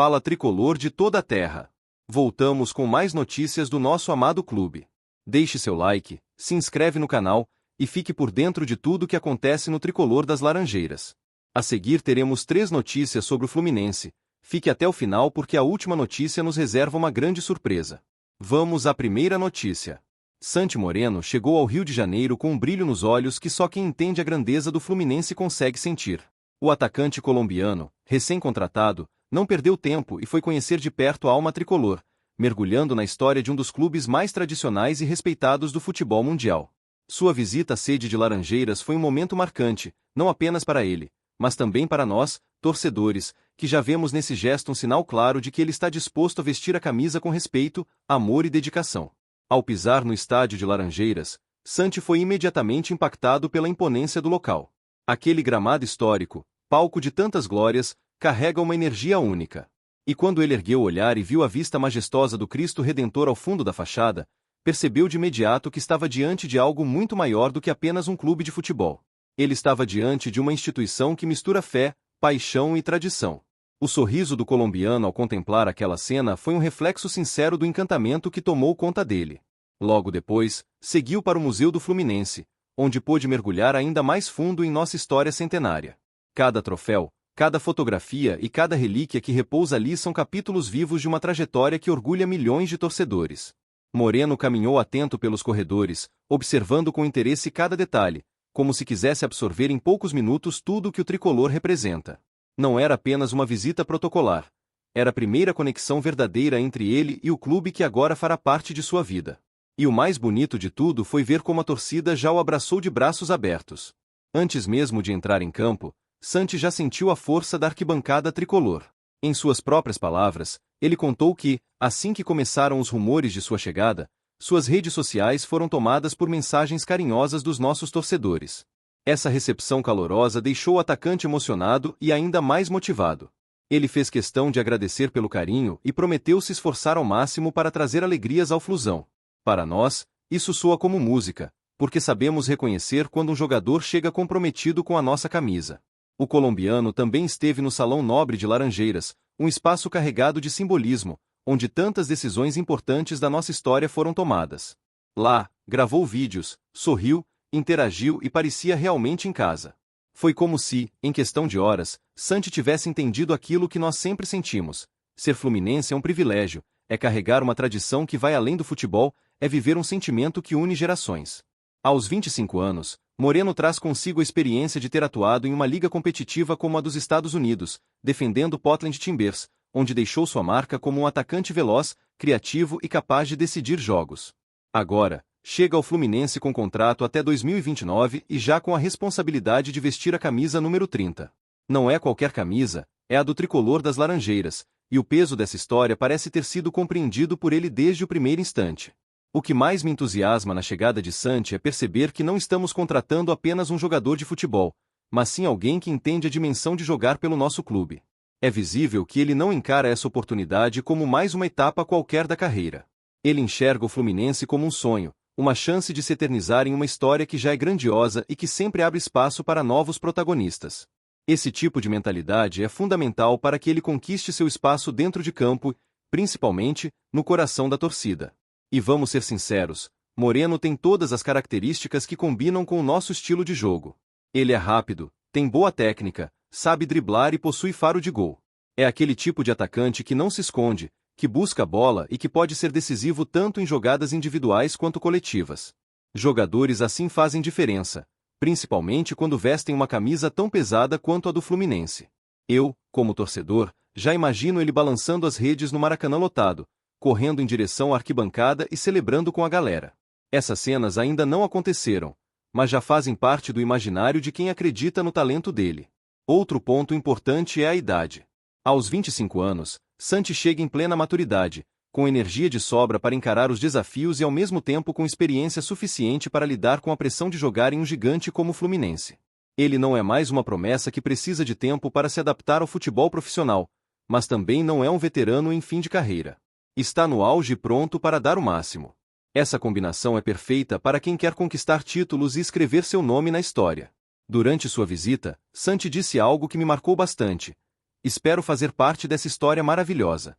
Fala tricolor de toda a terra. Voltamos com mais notícias do nosso amado clube. Deixe seu like, se inscreve no canal e fique por dentro de tudo que acontece no tricolor das Laranjeiras. A seguir teremos 3 notícias sobre o Fluminense. Fique até o final porque a última notícia nos reserva uma grande surpresa. Vamos à primeira notícia. Santi Moreno chegou ao Rio de Janeiro com um brilho nos olhos que só quem entende a grandeza do Fluminense consegue sentir. O atacante colombiano, recém-contratado, não perdeu tempo e foi conhecer de perto a alma tricolor, mergulhando na história de um dos clubes mais tradicionais e respeitados do futebol mundial. Sua visita à sede de Laranjeiras foi um momento marcante, não apenas para ele, mas também para nós, torcedores, que já vemos nesse gesto um sinal claro de que ele está disposto a vestir a camisa com respeito, amor e dedicação. Ao pisar no estádio de Laranjeiras, Santi foi imediatamente impactado pela imponência do local. Aquele gramado histórico, palco de tantas glórias, carrega uma energia única. E quando ele ergueu o olhar e viu a vista majestosa do Cristo Redentor ao fundo da fachada, percebeu de imediato que estava diante de algo muito maior do que apenas um clube de futebol. Ele estava diante de uma instituição que mistura fé, paixão e tradição. O sorriso do colombiano ao contemplar aquela cena foi um reflexo sincero do encantamento que tomou conta dele. Logo depois, seguiu para o Museu do Fluminense, onde pôde mergulhar ainda mais fundo em nossa história centenária. Cada troféu, cada fotografia e cada relíquia que repousa ali são capítulos vivos de uma trajetória que orgulha milhões de torcedores. Moreno caminhou atento pelos corredores, observando com interesse cada detalhe, como se quisesse absorver em poucos minutos tudo o que o tricolor representa. Não era apenas uma visita protocolar. Era a primeira conexão verdadeira entre ele e o clube que agora fará parte de sua vida. E o mais bonito de tudo foi ver como a torcida já o abraçou de braços abertos. Antes mesmo de entrar em campo, Santi já sentiu a força da arquibancada tricolor. Em suas próprias palavras, ele contou que, assim que começaram os rumores de sua chegada, suas redes sociais foram tomadas por mensagens carinhosas dos nossos torcedores. Essa recepção calorosa deixou o atacante emocionado e ainda mais motivado. Ele fez questão de agradecer pelo carinho e prometeu se esforçar ao máximo para trazer alegrias ao Flusão. Para nós, isso soa como música, porque sabemos reconhecer quando um jogador chega comprometido com a nossa camisa. O colombiano também esteve no Salão Nobre de Laranjeiras, um espaço carregado de simbolismo, onde tantas decisões importantes da nossa história foram tomadas. Lá, gravou vídeos, sorriu, interagiu e parecia realmente em casa. Foi como se, em questão de horas, Santi tivesse entendido aquilo que nós sempre sentimos. Ser fluminense é um privilégio, é carregar uma tradição que vai além do futebol, é viver um sentimento que une gerações. Aos 25 anos, Moreno traz consigo a experiência de ter atuado em uma liga competitiva como a dos Estados Unidos, defendendo o Portland Timbers, onde deixou sua marca como um atacante veloz, criativo e capaz de decidir jogos. Agora, chega ao Fluminense com contrato até 2029 e já com a responsabilidade de vestir a camisa número 30. Não é qualquer camisa, é a do tricolor das Laranjeiras, e o peso dessa história parece ter sido compreendido por ele desde o primeiro instante. O que mais me entusiasma na chegada de Santi é perceber que não estamos contratando apenas um jogador de futebol, mas sim alguém que entende a dimensão de jogar pelo nosso clube. É visível que ele não encara essa oportunidade como mais uma etapa qualquer da carreira. Ele enxerga o Fluminense como um sonho, uma chance de se eternizar em uma história que já é grandiosa e que sempre abre espaço para novos protagonistas. Esse tipo de mentalidade é fundamental para que ele conquiste seu espaço dentro de campo, principalmente, no coração da torcida. E vamos ser sinceros, Moreno tem todas as características que combinam com o nosso estilo de jogo. Ele é rápido, tem boa técnica, sabe driblar e possui faro de gol. É aquele tipo de atacante que não se esconde, que busca a bola e que pode ser decisivo tanto em jogadas individuais quanto coletivas. Jogadores assim fazem diferença, principalmente quando vestem uma camisa tão pesada quanto a do Fluminense. Eu, como torcedor, já imagino ele balançando as redes no Maracanã lotado, correndo em direção à arquibancada e celebrando com a galera. Essas cenas ainda não aconteceram, mas já fazem parte do imaginário de quem acredita no talento dele. Outro ponto importante é a idade. Aos 25 anos, Santi chega em plena maturidade, com energia de sobra para encarar os desafios e ao mesmo tempo com experiência suficiente para lidar com a pressão de jogar em um gigante como o Fluminense. Ele não é mais uma promessa que precisa de tempo para se adaptar ao futebol profissional, mas também não é um veterano em fim de carreira. Está no auge e pronto para dar o máximo. Essa combinação é perfeita para quem quer conquistar títulos e escrever seu nome na história. Durante sua visita, Santi disse algo que me marcou bastante. Espero fazer parte dessa história maravilhosa.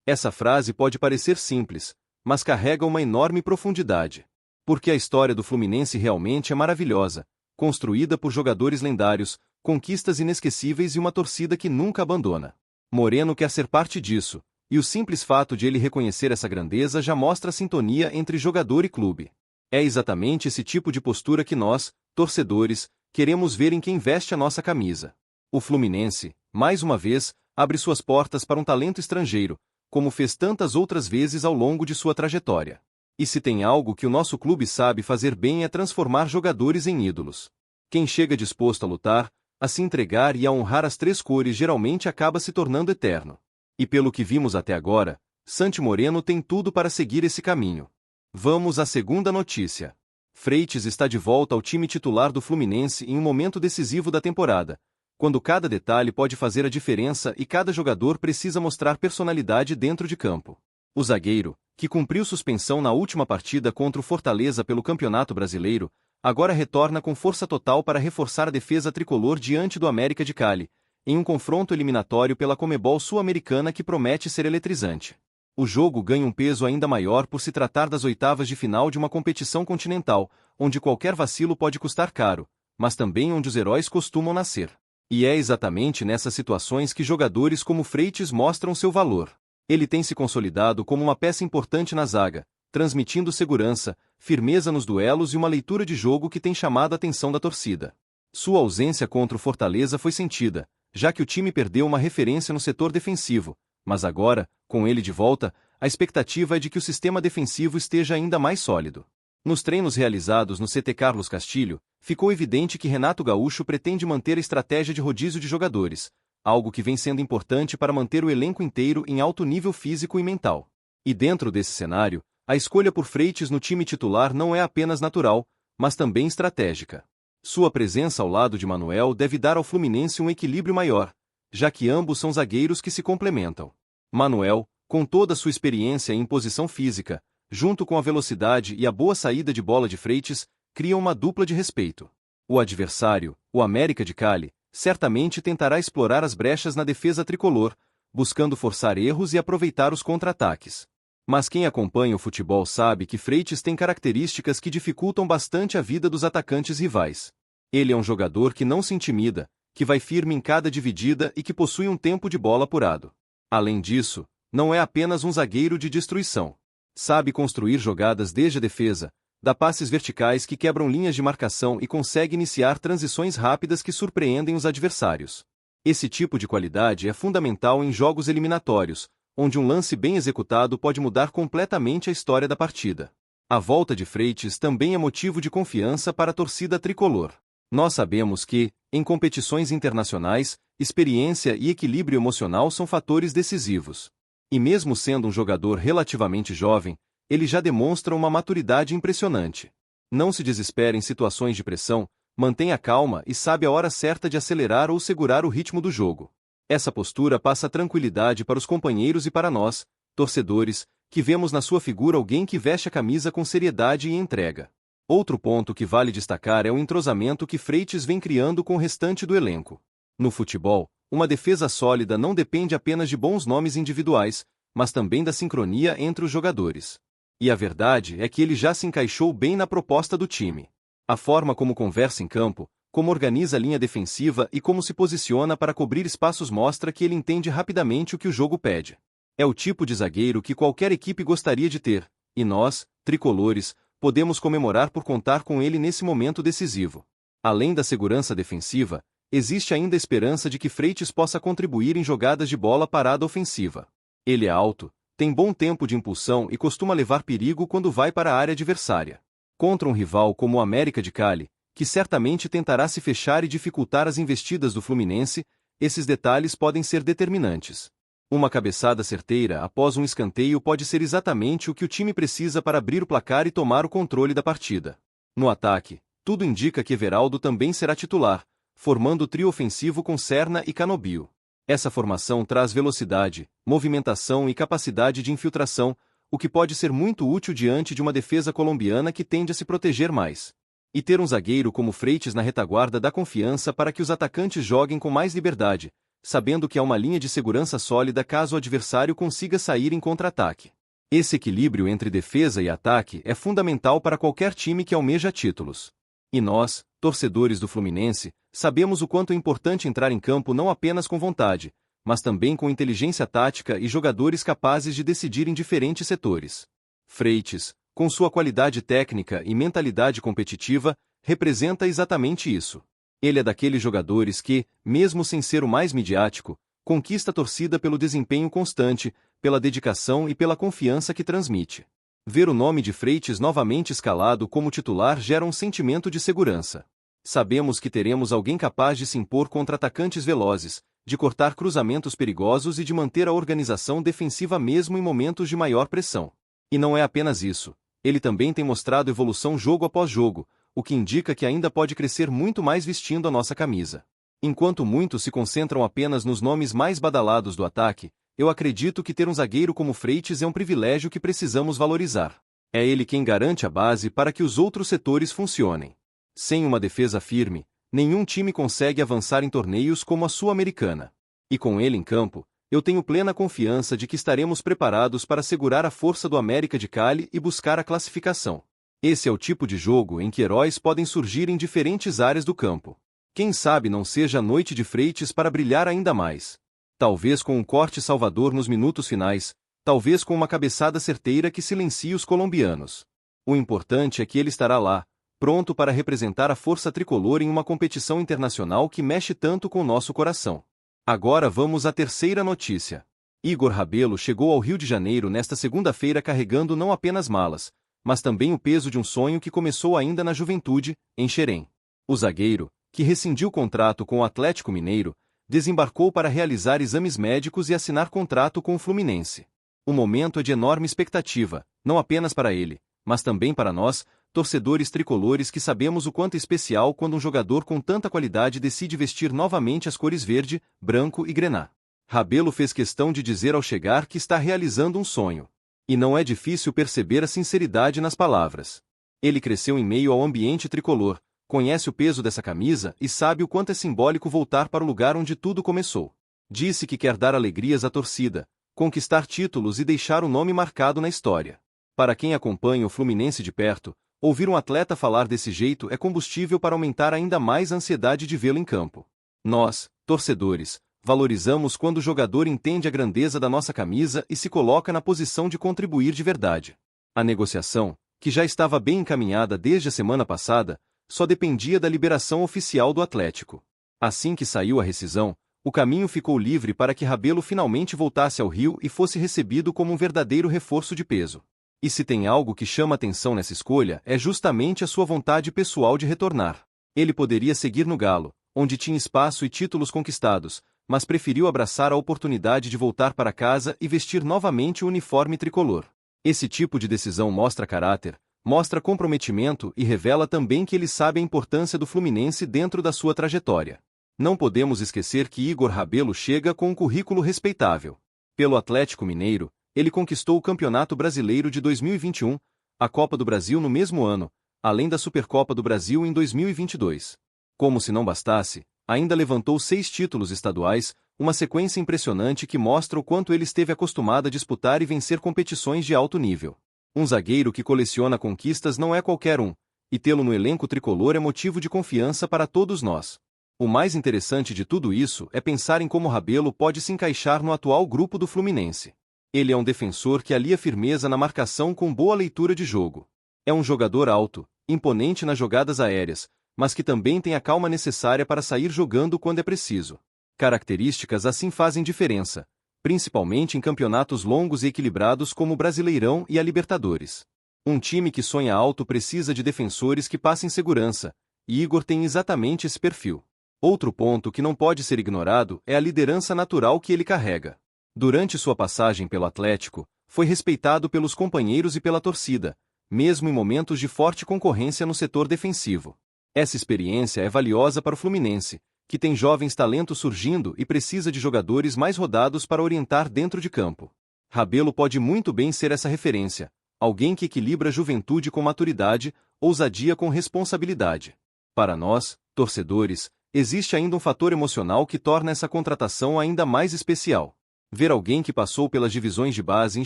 Essa frase pode parecer simples, mas carrega uma enorme profundidade. Porque a história do Fluminense realmente é maravilhosa, construída por jogadores lendários, conquistas inesquecíveis e uma torcida que nunca abandona. Moreno quer ser parte disso, e o simples fato de ele reconhecer essa grandeza já mostra a sintonia entre jogador e clube. É exatamente esse tipo de postura que nós, torcedores, queremos ver em quem veste a nossa camisa. O Fluminense, mais uma vez, abre suas portas para um talento estrangeiro, como fez tantas outras vezes ao longo de sua trajetória. E se tem algo que o nosso clube sabe fazer bem é transformar jogadores em ídolos. Quem chega disposto a lutar, a se entregar e a honrar as três cores geralmente acaba se tornando eterno. E pelo que vimos até agora, Santi Moreno tem tudo para seguir esse caminho. Vamos à segunda notícia. Freitas está de volta ao time titular do Fluminense em um momento decisivo da temporada, quando cada detalhe pode fazer a diferença e cada jogador precisa mostrar personalidade dentro de campo. O zagueiro, que cumpriu suspensão na última partida contra o Fortaleza pelo Campeonato Brasileiro, agora retorna com força total para reforçar a defesa tricolor diante do América de Cali, em um confronto eliminatório pela Conmebol Sul-Americana que promete ser eletrizante. O jogo ganha um peso ainda maior por se tratar das oitavas de final de uma competição continental, onde qualquer vacilo pode custar caro, mas também onde os heróis costumam nascer. E é exatamente nessas situações que jogadores como Freitas mostram seu valor. Ele tem se consolidado como uma peça importante na zaga, transmitindo segurança, firmeza nos duelos e uma leitura de jogo que tem chamado a atenção da torcida. Sua ausência contra o Fortaleza foi sentida, já que o time perdeu uma referência no setor defensivo, mas agora, com ele de volta, a expectativa é de que o sistema defensivo esteja ainda mais sólido. Nos treinos realizados no CT Carlos Castilho, ficou evidente que Renato Gaúcho pretende manter a estratégia de rodízio de jogadores, algo que vem sendo importante para manter o elenco inteiro em alto nível físico e mental. E dentro desse cenário, a escolha por Freitas no time titular não é apenas natural, mas também estratégica. Sua presença ao lado de Manuel deve dar ao Fluminense um equilíbrio maior, já que ambos são zagueiros que se complementam. Manuel, com toda a sua experiência em posição física, junto com a velocidade e a boa saída de bola de Freitas, criam uma dupla de respeito. O adversário, o América de Cali, certamente tentará explorar as brechas na defesa tricolor, buscando forçar erros e aproveitar os contra-ataques. Mas quem acompanha o futebol sabe que Freitas tem características que dificultam bastante a vida dos atacantes rivais. Ele é um jogador que não se intimida, que vai firme em cada dividida e que possui um tempo de bola apurado. Além disso, não é apenas um zagueiro de destruição. Sabe construir jogadas desde a defesa, dá passes verticais que quebram linhas de marcação e consegue iniciar transições rápidas que surpreendem os adversários. Esse tipo de qualidade é fundamental em jogos eliminatórios, onde um lance bem executado pode mudar completamente a história da partida. A volta de Freitas também é motivo de confiança para a torcida tricolor. Nós sabemos que, em competições internacionais, experiência e equilíbrio emocional são fatores decisivos. E mesmo sendo um jogador relativamente jovem, ele já demonstra uma maturidade impressionante. Não se desespera em situações de pressão, mantenha calma e sabe a hora certa de acelerar ou segurar o ritmo do jogo. Essa postura passa tranquilidade para os companheiros e para nós, torcedores, que vemos na sua figura alguém que veste a camisa com seriedade e entrega. Outro ponto que vale destacar é o entrosamento que Freitas vem criando com o restante do elenco. No futebol, uma defesa sólida não depende apenas de bons nomes individuais, mas também da sincronia entre os jogadores. E a verdade é que ele já se encaixou bem na proposta do time. A forma como conversa em campo, como organiza a linha defensiva e como se posiciona para cobrir espaços mostra que ele entende rapidamente o que o jogo pede. É o tipo de zagueiro que qualquer equipe gostaria de ter, e nós, tricolores, podemos comemorar por contar com ele nesse momento decisivo. Além da segurança defensiva, existe ainda a esperança de que Freitas possa contribuir em jogadas de bola parada ofensiva. Ele é alto, tem bom tempo de impulsão e costuma levar perigo quando vai para a área adversária. Contra um rival como o América de Cali, que certamente tentará se fechar e dificultar as investidas do Fluminense, esses detalhes podem ser determinantes. Uma cabeçada certeira após um escanteio pode ser exatamente o que o time precisa para abrir o placar e tomar o controle da partida. No ataque, tudo indica que Everaldo também será titular, formando o trio ofensivo com Serna e Canobio. Essa formação traz velocidade, movimentação e capacidade de infiltração, o que pode ser muito útil diante de uma defesa colombiana que tende a se proteger mais. E ter um zagueiro como Freitas na retaguarda dá confiança para que os atacantes joguem com mais liberdade, sabendo que há uma linha de segurança sólida caso o adversário consiga sair em contra-ataque. Esse equilíbrio entre defesa e ataque é fundamental para qualquer time que almeja títulos. E nós, torcedores do Fluminense, sabemos o quanto é importante entrar em campo não apenas com vontade, mas também com inteligência tática e jogadores capazes de decidir em diferentes setores. Freitas, com sua qualidade técnica e mentalidade competitiva, representa exatamente isso. Ele é daqueles jogadores que, mesmo sem ser o mais midiático, conquista a torcida pelo desempenho constante, pela dedicação e pela confiança que transmite. Ver o nome de Freitas novamente escalado como titular gera um sentimento de segurança. Sabemos que teremos alguém capaz de se impor contra atacantes velozes, de cortar cruzamentos perigosos e de manter a organização defensiva mesmo em momentos de maior pressão. E não é apenas isso. Ele também tem mostrado evolução jogo após jogo, o que indica que ainda pode crescer muito mais vestindo a nossa camisa. Enquanto muitos se concentram apenas nos nomes mais badalados do ataque, eu acredito que ter um zagueiro como Freitas é um privilégio que precisamos valorizar. É ele quem garante a base para que os outros setores funcionem. Sem uma defesa firme, nenhum time consegue avançar em torneios como a Sul-Americana. E com ele em campo, eu tenho plena confiança de que estaremos preparados para segurar a força do América de Cali e buscar a classificação. Esse é o tipo de jogo em que heróis podem surgir em diferentes áreas do campo. Quem sabe não seja a noite de Freitas para brilhar ainda mais. Talvez com um corte salvador nos minutos finais, talvez com uma cabeçada certeira que silencie os colombianos. O importante é que ele estará lá, pronto para representar a força tricolor em uma competição internacional que mexe tanto com nosso coração. Agora vamos à terceira notícia. Igor Rabelo chegou ao Rio de Janeiro nesta segunda-feira carregando não apenas malas, mas também o peso de um sonho que começou ainda na juventude, em Xerém. O zagueiro, que rescindiu o contrato com o Atlético Mineiro, desembarcou para realizar exames médicos e assinar contrato com o Fluminense. O momento é de enorme expectativa, não apenas para ele, mas também para nós, torcedores tricolores que sabemos o quanto é especial quando um jogador com tanta qualidade decide vestir novamente as cores verde, branco e grená. Rabelo fez questão de dizer ao chegar que está realizando um sonho. E não é difícil perceber a sinceridade nas palavras. Ele cresceu em meio ao ambiente tricolor, conhece o peso dessa camisa e sabe o quanto é simbólico voltar para o lugar onde tudo começou. Disse que quer dar alegrias à torcida, conquistar títulos e deixar o nome marcado na história. Para quem acompanha o Fluminense de perto, ouvir um atleta falar desse jeito é combustível para aumentar ainda mais a ansiedade de vê-lo em campo. Nós, torcedores, valorizamos quando o jogador entende a grandeza da nossa camisa e se coloca na posição de contribuir de verdade. A negociação, que já estava bem encaminhada desde a semana passada, só dependia da liberação oficial do Atlético. Assim que saiu a rescisão, o caminho ficou livre para que Rabelo finalmente voltasse ao Rio e fosse recebido como um verdadeiro reforço de peso. E se tem algo que chama atenção nessa escolha é justamente a sua vontade pessoal de retornar. Ele poderia seguir no Galo, onde tinha espaço e títulos conquistados, mas preferiu abraçar a oportunidade de voltar para casa e vestir novamente o uniforme tricolor. Esse tipo de decisão mostra caráter, mostra comprometimento e revela também que ele sabe a importância do Fluminense dentro da sua trajetória. Não podemos esquecer que Igor Rabelo chega com um currículo respeitável. Pelo Atlético Mineiro, ele conquistou o Campeonato Brasileiro de 2021, a Copa do Brasil no mesmo ano, além da Supercopa do Brasil em 2022. Como se não bastasse, ainda levantou 6 títulos estaduais, uma sequência impressionante que mostra o quanto ele esteve acostumado a disputar e vencer competições de alto nível. Um zagueiro que coleciona conquistas não é qualquer um, e tê-lo no elenco tricolor é motivo de confiança para todos nós. O mais interessante de tudo isso é pensar em como Rabelo pode se encaixar no atual grupo do Fluminense. Ele é um defensor que alia firmeza na marcação com boa leitura de jogo. É um jogador alto, imponente nas jogadas aéreas, mas que também tem a calma necessária para sair jogando quando é preciso. Características assim fazem diferença, principalmente em campeonatos longos e equilibrados como o Brasileirão e a Libertadores. Um time que sonha alto precisa de defensores que passem segurança, e Igor tem exatamente esse perfil. Outro ponto que não pode ser ignorado é a liderança natural que ele carrega. Durante sua passagem pelo Atlético, foi respeitado pelos companheiros e pela torcida, mesmo em momentos de forte concorrência no setor defensivo. Essa experiência é valiosa para o Fluminense, que tem jovens talentos surgindo e precisa de jogadores mais rodados para orientar dentro de campo. Rabelo pode muito bem ser essa referência, alguém que equilibra juventude com maturidade, ousadia com responsabilidade. Para nós, torcedores, existe ainda um fator emocional que torna essa contratação ainda mais especial. Ver alguém que passou pelas divisões de base em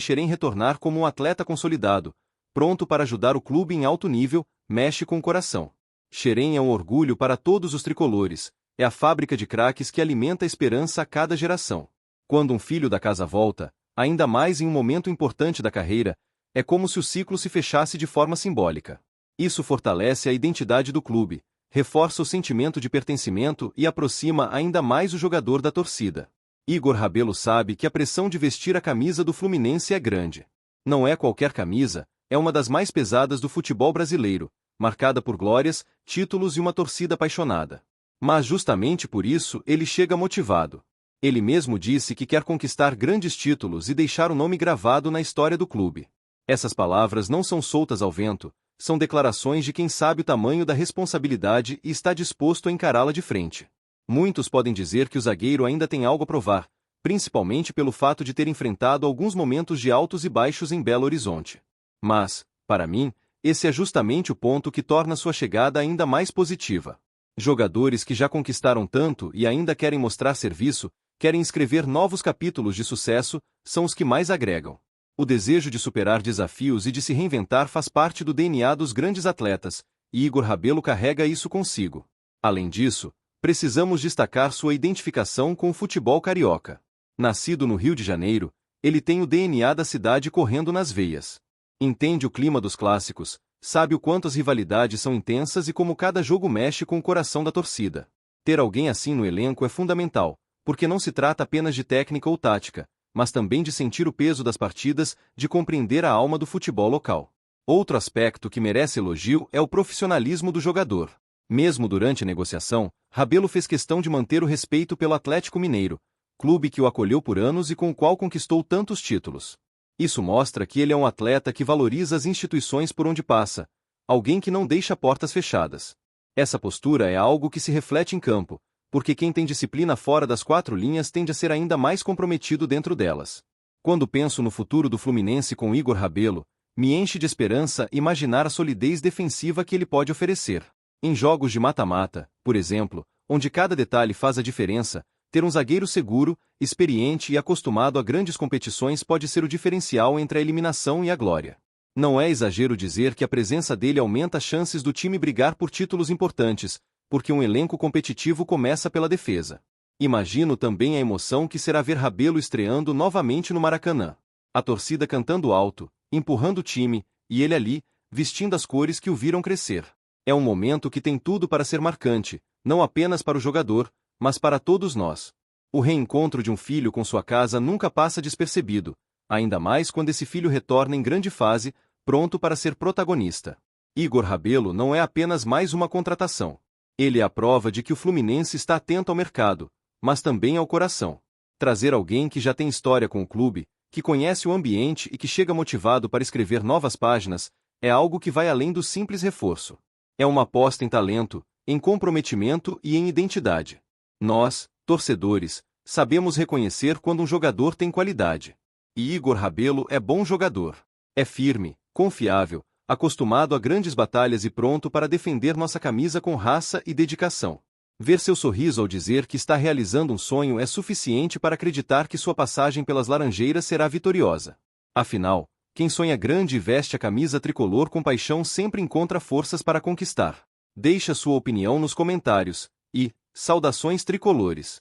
Xerém retornar como um atleta consolidado, pronto para ajudar o clube em alto nível, mexe com o coração. Xerém é um orgulho para todos os tricolores, é a fábrica de craques que alimenta a esperança a cada geração. Quando um filho da casa volta, ainda mais em um momento importante da carreira, é como se o ciclo se fechasse de forma simbólica. Isso fortalece a identidade do clube, reforça o sentimento de pertencimento e aproxima ainda mais o jogador da torcida. Igor Rabelo sabe que a pressão de vestir a camisa do Fluminense é grande. Não é qualquer camisa, é uma das mais pesadas do futebol brasileiro, marcada por glórias, títulos e uma torcida apaixonada. Mas justamente por isso ele chega motivado. Ele mesmo disse que quer conquistar grandes títulos e deixar o nome gravado na história do clube. Essas palavras não são soltas ao vento, são declarações de quem sabe o tamanho da responsabilidade e está disposto a encará-la de frente. Muitos podem dizer que o zagueiro ainda tem algo a provar, principalmente pelo fato de ter enfrentado alguns momentos de altos e baixos em Belo Horizonte. Mas, para mim, esse é justamente o ponto que torna sua chegada ainda mais positiva. Jogadores que já conquistaram tanto e ainda querem mostrar serviço, querem escrever novos capítulos de sucesso, são os que mais agregam. O desejo de superar desafios e de se reinventar faz parte do DNA dos grandes atletas, e Igor Rabelo carrega isso consigo. Além disso, precisamos destacar sua identificação com o futebol carioca. Nascido no Rio de Janeiro, ele tem o DNA da cidade correndo nas veias. Entende o clima dos clássicos, sabe o quanto as rivalidades são intensas e como cada jogo mexe com o coração da torcida. Ter alguém assim no elenco é fundamental, porque não se trata apenas de técnica ou tática, mas também de sentir o peso das partidas, de compreender a alma do futebol local. Outro aspecto que merece elogio é o profissionalismo do jogador. Mesmo durante a negociação, Rabelo fez questão de manter o respeito pelo Atlético Mineiro, clube que o acolheu por anos e com o qual conquistou tantos títulos. Isso mostra que ele é um atleta que valoriza as instituições por onde passa, alguém que não deixa portas fechadas. Essa postura é algo que se reflete em campo, porque quem tem disciplina fora das quatro linhas tende a ser ainda mais comprometido dentro delas. Quando penso no futuro do Fluminense com Igor Rabelo, me enche de esperança imaginar a solidez defensiva que ele pode oferecer. Em jogos de mata-mata, por exemplo, onde cada detalhe faz a diferença, ter um zagueiro seguro, experiente e acostumado a grandes competições pode ser o diferencial entre a eliminação e a glória. Não é exagero dizer que a presença dele aumenta as chances do time brigar por títulos importantes, porque um elenco competitivo começa pela defesa. Imagino também a emoção que será ver Rabelo estreando novamente no Maracanã. A torcida cantando alto, empurrando o time, e ele ali, vestindo as cores que o viram crescer. É um momento que tem tudo para ser marcante, não apenas para o jogador, mas para todos nós. O reencontro de um filho com sua casa nunca passa despercebido, ainda mais quando esse filho retorna em grande fase, pronto para ser protagonista. Igor Rabelo não é apenas mais uma contratação. Ele é a prova de que o Fluminense está atento ao mercado, mas também ao coração. Trazer alguém que já tem história com o clube, que conhece o ambiente e que chega motivado para escrever novas páginas, é algo que vai além do simples reforço. É uma aposta em talento, em comprometimento e em identidade. Nós, torcedores, sabemos reconhecer quando um jogador tem qualidade. E Igor Rabelo é bom jogador. É firme, confiável, acostumado a grandes batalhas e pronto para defender nossa camisa com raça e dedicação. Ver seu sorriso ao dizer que está realizando um sonho é suficiente para acreditar que sua passagem pelas Laranjeiras será vitoriosa. Afinal, quem sonha grande e veste a camisa tricolor com paixão sempre encontra forças para conquistar. Deixe a sua opinião nos comentários e, saudações tricolores!